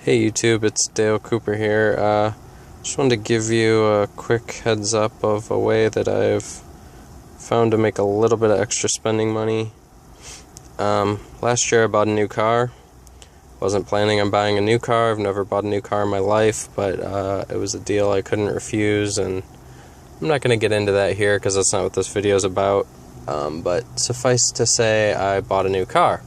Hey YouTube, it's Dale Cooper here. Just wanted to give you a quick heads up of a way that I've found to make a little bit of extra spending money. Last year I bought a new car. Wasn't planning on buying a new car. I've never bought a new car in my life, but it was a deal I couldn't refuse, and I'm not going to get into that here because that's not what this video is about. But suffice to say, I bought a new car.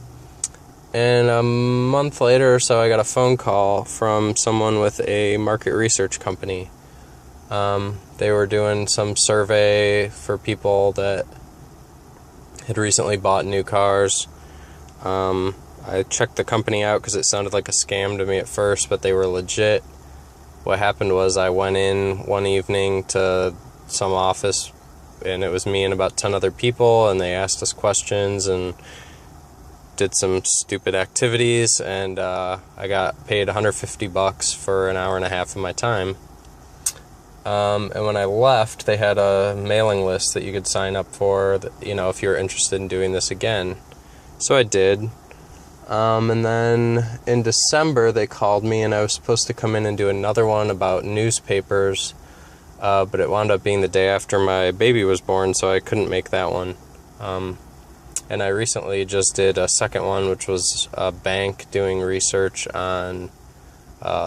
And a month later or so, I got a phone call from someone with a market research company. They were doing some survey for people that had recently bought new cars. I checked the company out because it sounded like a scam to me at first, but they were legit. What happened was I went in one evening to some office, and it was me and about 10 other people, and they asked us questions and did some stupid activities, and I got paid $150 for an hour and a half of my time. And when I left, they had a mailing list that you could sign up for, if you're interested in doing this again. So I did. And then in December, they called me, and I was supposed to come in and do another one about newspapers, but it wound up being the day after my baby was born, so I couldn't make that one. And I recently just did a second one, which was a bank doing research on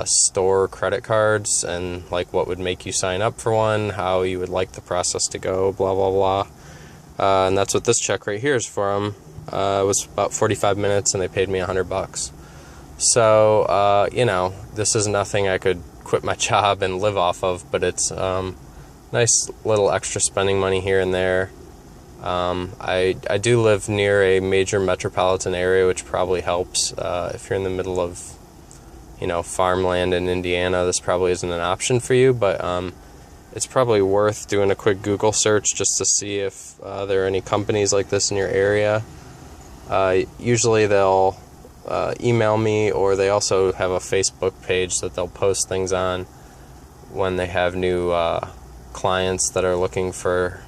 store credit cards and like what would make you sign up for one, how you would like the process to go, blah, blah, blah. And that's what this check right here is from. It was about 45 minutes, and they paid me $100. So, this is nothing I could quit my job and live off of, but it's nice little extra spending money here and there. I do live near a major metropolitan area, which probably helps. If you're in the middle of, farmland in Indiana, this probably isn't an option for you, but it's probably worth doing a quick Google search just to see if there are any companies like this in your area. Usually they'll email me, or they also have a Facebook page that they'll post things on when they have new clients that are looking for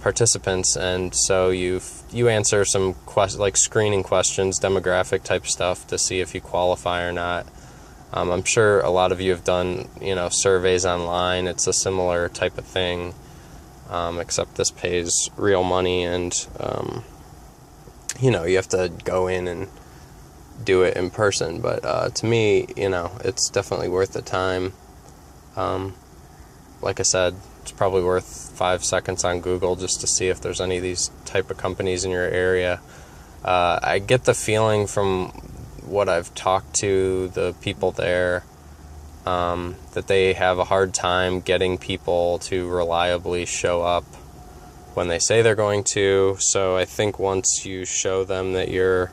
participants, and so you answer some screening questions, demographic type stuff to see if you qualify or not. I'm sure a lot of you have done surveys online. It's a similar type of thing, except this pays real money, and you have to go in and do it in person. But to me, it's definitely worth the time. Like I said, it's probably worth 5 seconds on Google just to see if there's any of these type of companies in your area. I get the feeling from what I've talked to the people there that they have a hard time getting people to reliably show up when they say they're going to. So I think once you show them that you're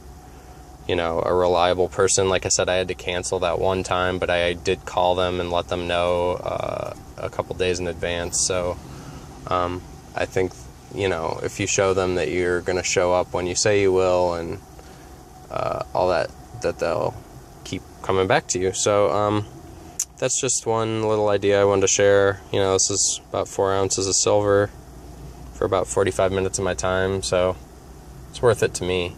a reliable person, like I said, I had to cancel that one time, but I did call them and let them know a couple days in advance. So I think, if you show them that you're going to show up when you say you will, and all that they'll keep coming back to you. So that's just one little idea I wanted to share. This is about 4 ounces of silver for about 45 minutes of my time, so it's worth it to me.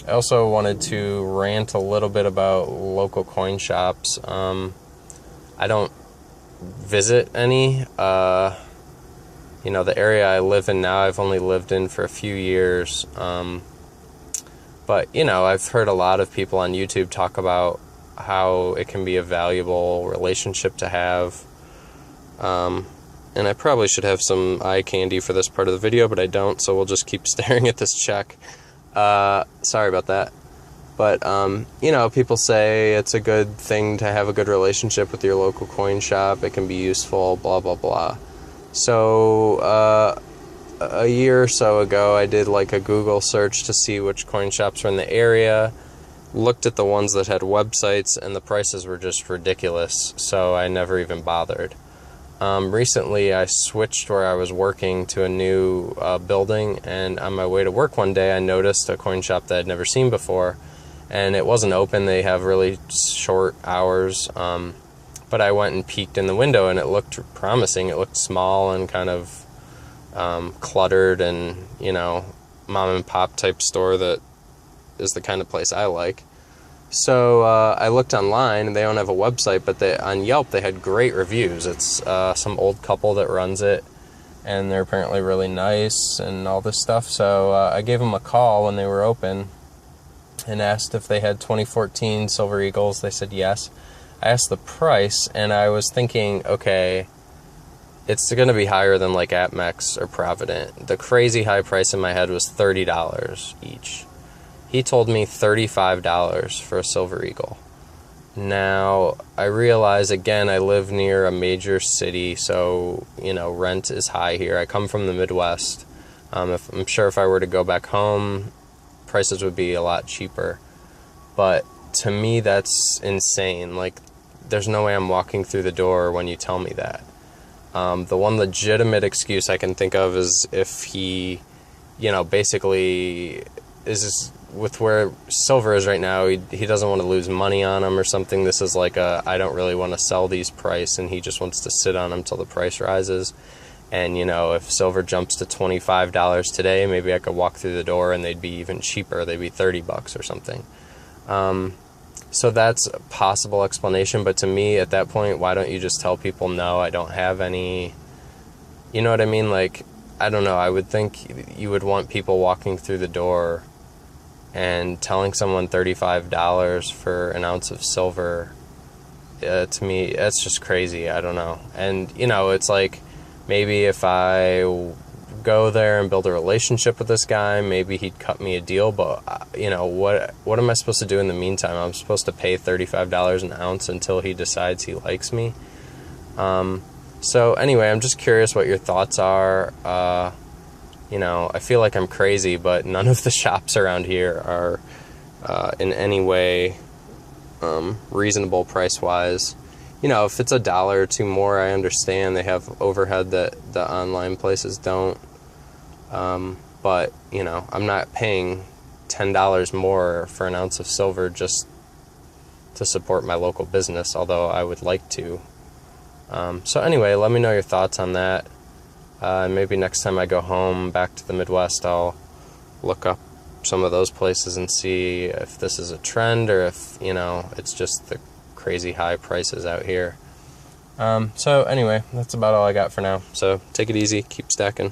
I also wanted to rant a little bit about local coin shops. I don't visit any. The area I live in now, I've only lived in for a few years. But, I've heard a lot of people on YouTube talk about how it can be a valuable relationship to have. And I probably should have some eye candy for this part of the video, but I don't, so we'll just keep staring at this check. Sorry about that. But, people say it's a good thing to have a good relationship with your local coin shop. It can be useful, blah, blah, blah. So, a year or so ago, I did a Google search to see which coin shops were in the area, looked at the ones that had websites, and the prices were just ridiculous, so I never even bothered. Recently, I switched where I was working to a new building, and on my way to work one day, I noticed a coin shop that I'd never seen before, and it wasn't open. They have really short hours, but I went and peeked in the window, and it looked promising. It looked small and kind of cluttered, and, mom and pop type store that is the kind of place I like. So I looked online, and they don't have a website, but on Yelp they had great reviews. It's some old couple that runs it, and they're apparently really nice and all this stuff. So I gave them a call when they were open and asked if they had 2014 Silver Eagles. They said yes. I asked the price, and I was thinking, okay, it's going to be higher than like APMEX or Provident. The crazy high price in my head was $30 each. He told me $35 for a Silver Eagle. Now, I realize, again, I live near a major city, so, rent is high here. I come from the Midwest. I'm sure if I were to go back home, prices would be a lot cheaper. But to me, that's insane. Like, there's no way I'm walking through the door when you tell me that. The one legitimate excuse I can think of is if he, basically is with where silver is right now, he doesn't want to lose money on them or something. This is like I don't really want to sell these price, and he just wants to sit on them till the price rises. And, if silver jumps to $25 today, maybe I could walk through the door and they'd be even cheaper. They'd be $30 or something. So that's a possible explanation, but to me, at that point, why don't you just tell people, no, I don't have any, you know what I mean? Like, I don't know, I would think you would want people walking through the door and telling someone $35 for an ounce of silver. To me, that's just crazy, I don't know. And, it's like, maybe if I go there and build a relationship with this guy, maybe he'd cut me a deal, but what am I supposed to do in the meantime? I'm supposed to pay $35 an ounce until he decides he likes me. So anyway, I'm just curious what your thoughts are. I feel like I'm crazy, but none of the shops around here are in any way reasonable price wise. If it's $1 or $2 more, I understand they have overhead that the online places don't. But, I'm not paying $10 more for an ounce of silver just to support my local business, although I would like to. So anyway, let me know your thoughts on that. Maybe next time I go home back to the Midwest, I'll look up some of those places and see if this is a trend or if, it's just the crazy high prices out here. So anyway, that's about all I got for now. So take it easy, keep stacking.